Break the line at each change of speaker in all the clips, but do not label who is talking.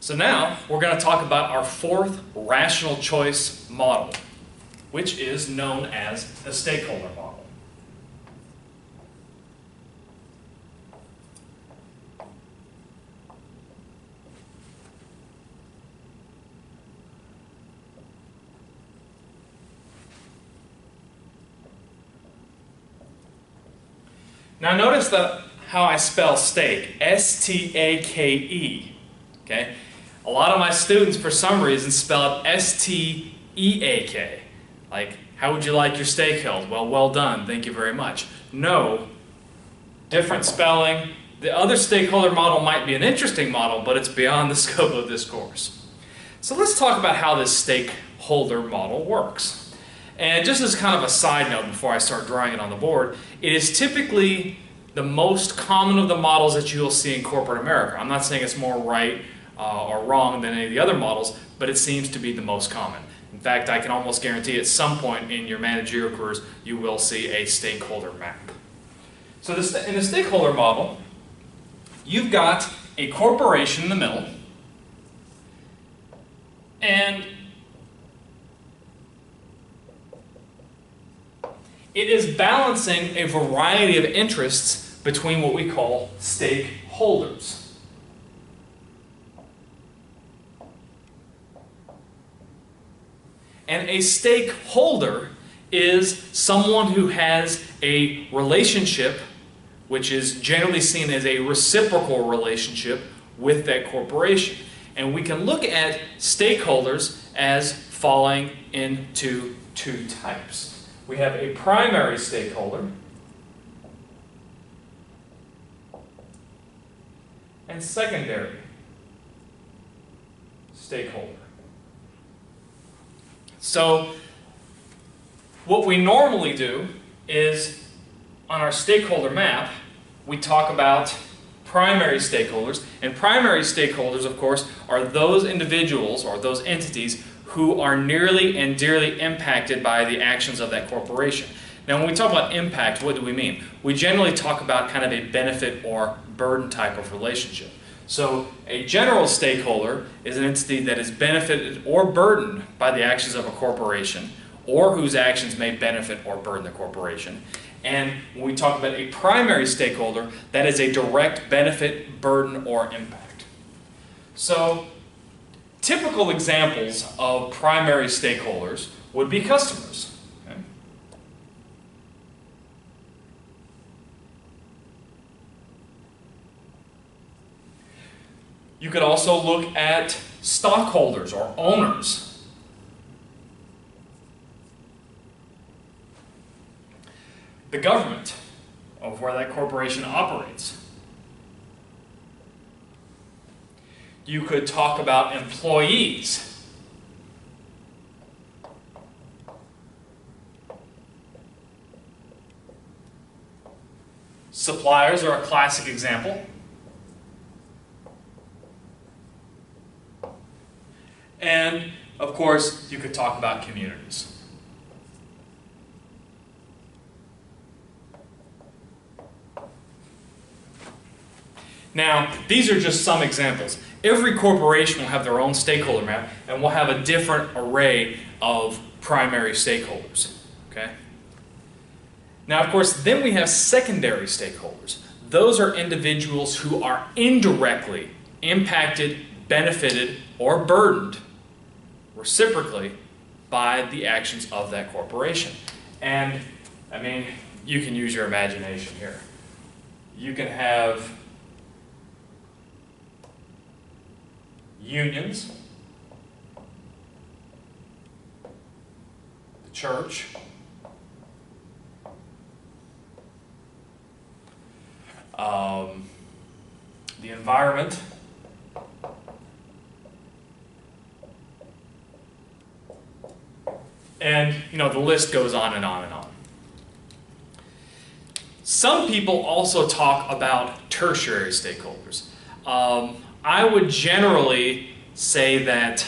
So now we're going to talk about our fourth rational choice model, which is known as the stakeholder model. Now notice how I spell stake, S-T-A-K-E, okay? A lot of my students, for some reason, spell it S-T-E-A-K. Like, how would you like your steak held? Well done, thank you very much. No, different spelling. The other stakeholder model might be an interesting model, but it's beyond the scope of this course. So let's talk about how this stakeholder model works. And just as kind of a side note before I start drawing it on the board, it is typically the most common of the models that you'll see in corporate America. I'm not saying it's more right or wrong than any of the other models, but it seems to be the most common. In fact, I can almost guarantee at some point in your managerial careers you will see a stakeholder map. So in the stakeholder model, you've got a corporation in the middle, and it is balancing a variety of interests between what we call stakeholders. And a stakeholder is someone who has a relationship, which is generally seen as a reciprocal relationship with that corporation. And we can look at stakeholders as falling into two types. We have a primary stakeholder and secondary stakeholder. So what we normally do is on our stakeholder map, we talk about primary stakeholders, and primary stakeholders, of course, are those individuals or those entities who are nearly and dearly impacted by the actions of that corporation. Now when we talk about impact, what do we mean? We generally talk about kind of a benefit or burden type of relationship. So a general stakeholder is an entity that is benefited or burdened by the actions of a corporation, or whose actions may benefit or burden the corporation. And when we talk about a primary stakeholder, that is a direct benefit, burden, or impact. So typical examples of primary stakeholders would be customers. Okay? You could also look at stockholders or owners. The government of where that corporation operates. You could talk about employees. Suppliers are a classic example. And, of course, you could talk about communities. Now, these are just some examples. Every corporation will have their own stakeholder map, and will have a different array of primary stakeholders. Okay? Now, of course, then we have secondary stakeholders. Those are individuals who are indirectly impacted, benefited, or burdened reciprocally by the actions of that corporation. And, I mean, you can use your imagination here. You can have unions, the church, the environment, and the list goes on and on and on. Some people also talk about tertiary stakeholders. I would generally say that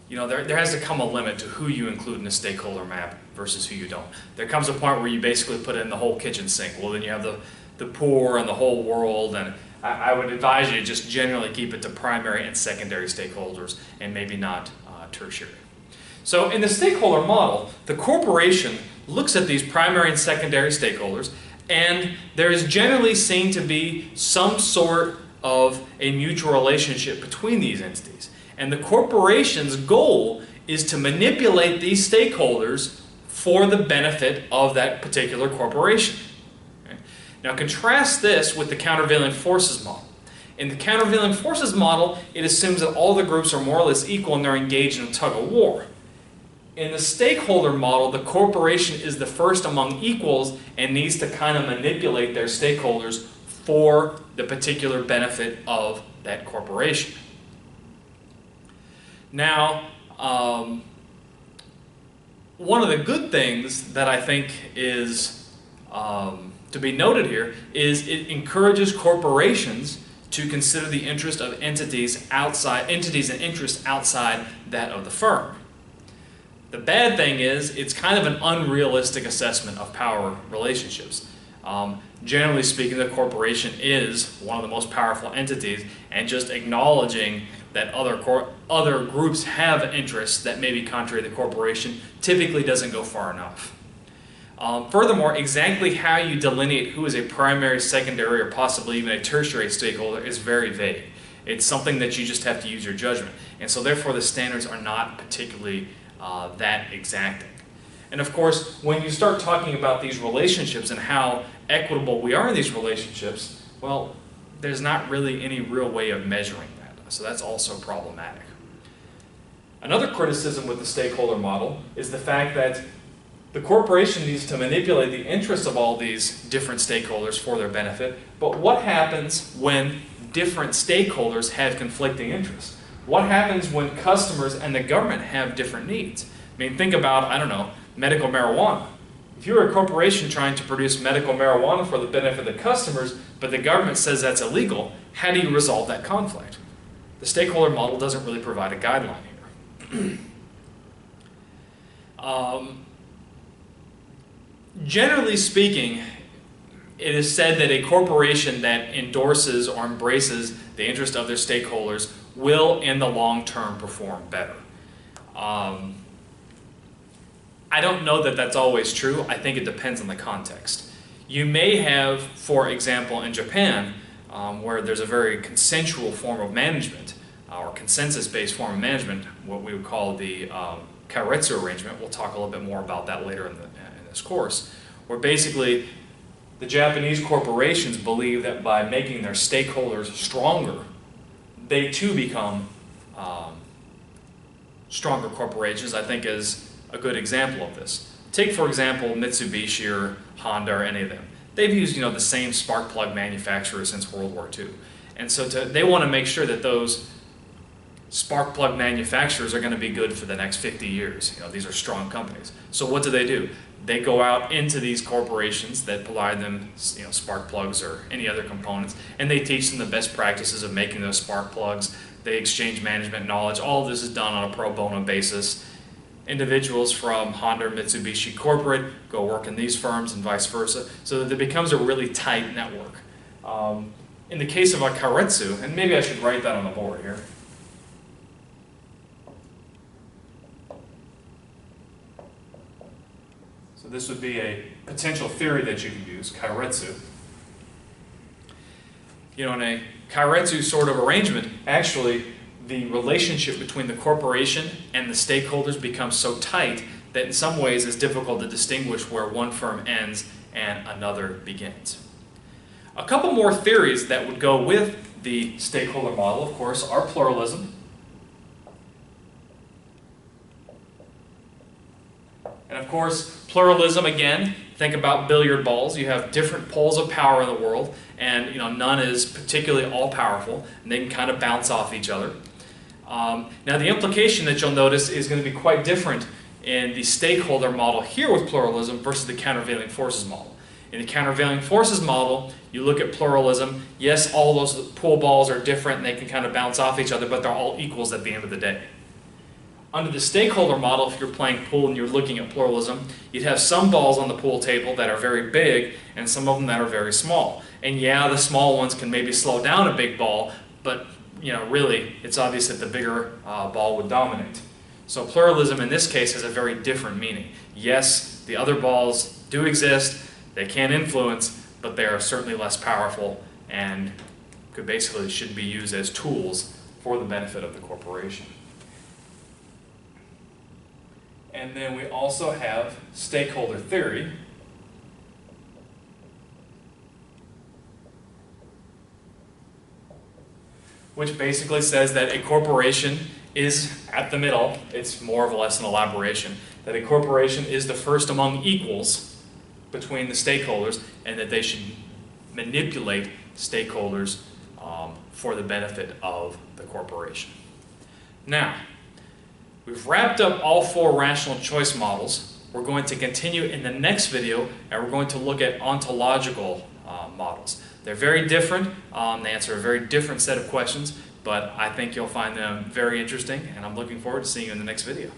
there has to come a limit to who you include in a stakeholder map versus who you don't. There comes a point where you basically put in the whole kitchen sink. Well, then you have the poor and the whole world, and I would advise you to just generally keep it to primary and secondary stakeholders and maybe not tertiary. So in the stakeholder model, the corporation looks at these primary and secondary stakeholders, and there is generally seen to be some sort of a mutual relationship between these entities. And the corporation's goal is to manipulate these stakeholders for the benefit of that particular corporation. Okay? Now contrast this with the countervailing forces model. In the countervailing forces model, it assumes that all the groups are more or less equal and they're engaged in a tug of war. In the stakeholder model, the corporation is the first among equals and needs to kind of manipulate their stakeholders for the particular benefit of that corporation. Now, one of the good things that I think is to be noted here is it encourages corporations to consider the interest of entities and interests outside that of the firm. The bad thing is it's kind of an unrealistic assessment of power relationships. Generally speaking, the corporation is one of the most powerful entities, and just acknowledging that other groups have interests that may be contrary to the corporation typically doesn't go far enough. Furthermore, exactly how you delineate who is a primary, secondary, or possibly even a tertiary stakeholder is very vague. It's something that you just have to use your judgment. And so therefore the standards are not particularly that exacting. And of course, when you start talking about these relationships and how equitable we are in these relationships, well, there's not really any real way of measuring that. So that's also problematic. Another criticism with the stakeholder model is the fact that the corporation needs to manipulate the interests of all these different stakeholders for their benefit, but what happens when different stakeholders have conflicting interests? What happens when customers and the government have different needs? I mean, think about, I don't know, medical marijuana. If you're a corporation trying to produce medical marijuana for the benefit of the customers, but the government says that's illegal, how do you resolve that conflict? The stakeholder model doesn't really provide a guideline here. Generally speaking, it is said that a corporation that endorses or embraces the interest of their stakeholders will, in the long term, perform better. I don't know that that's always true. I think it depends on the context. You may have, for example, in Japan, where there's a very consensual form of management, or consensus-based form of management, what we would call the Keiretsu arrangement. We'll talk a little bit more about that later in this course, where basically the Japanese corporations believe that by making their stakeholders stronger, they too become stronger corporations. I think is a good example of this. Take, for example, Mitsubishi or Honda or any of them. They've used, the same spark plug manufacturers since World War II. And so they want to make sure that those spark plug manufacturers are going to be good for the next 50 years. These are strong companies. So what do? They go out into these corporations that provide them, spark plugs or any other components, and they teach them the best practices of making those spark plugs. They exchange management knowledge. All of this is done on a pro bono basis. Individuals from Honda or Mitsubishi corporate go work in these firms and vice versa, so that there becomes a really tight network. In the case of a Keiretsu, and maybe I should write that on the board here. So this would be a potential theory that you could use, Keiretsu. In a Keiretsu sort of arrangement, actually, the relationship between the corporation and the stakeholders becomes so tight that in some ways it's difficult to distinguish where one firm ends and another begins. A couple more theories that would go with the stakeholder model, of course, are pluralism. And of course, pluralism, again, think about billiard balls. You have different poles of power in the world, and none is particularly all-powerful, and they can kind of bounce off each other. Now the implication that you'll notice is going to be quite different in the stakeholder model here with pluralism versus the countervailing forces model. In the countervailing forces model, you look at pluralism, yes, all those pool balls are different and they can kind of bounce off each other, but they're all equals at the end of the day. Under the stakeholder model, if you're playing pool and you're looking at pluralism, you'd have some balls on the pool table that are very big and some of them that are very small. And yeah, the small ones can maybe slow down a big ball, but really, it's obvious that the bigger ball would dominate. So pluralism in this case has a very different meaning. Yes, the other balls do exist, they can influence, but they are certainly less powerful and should be used as tools for the benefit of the corporation. And then we also have stakeholder theory, which basically says that a corporation is at the middle. It's more or less an elaboration. That a corporation is the first among equals between the stakeholders, and that they should manipulate stakeholders for the benefit of the corporation. Now, we've wrapped up all 4 rational choice models. We're going to continue in the next video, and we're going to look at ontological models. They're very different. They answer a very different set of questions, but I think you'll find them very interesting, and I'm looking forward to seeing you in the next video.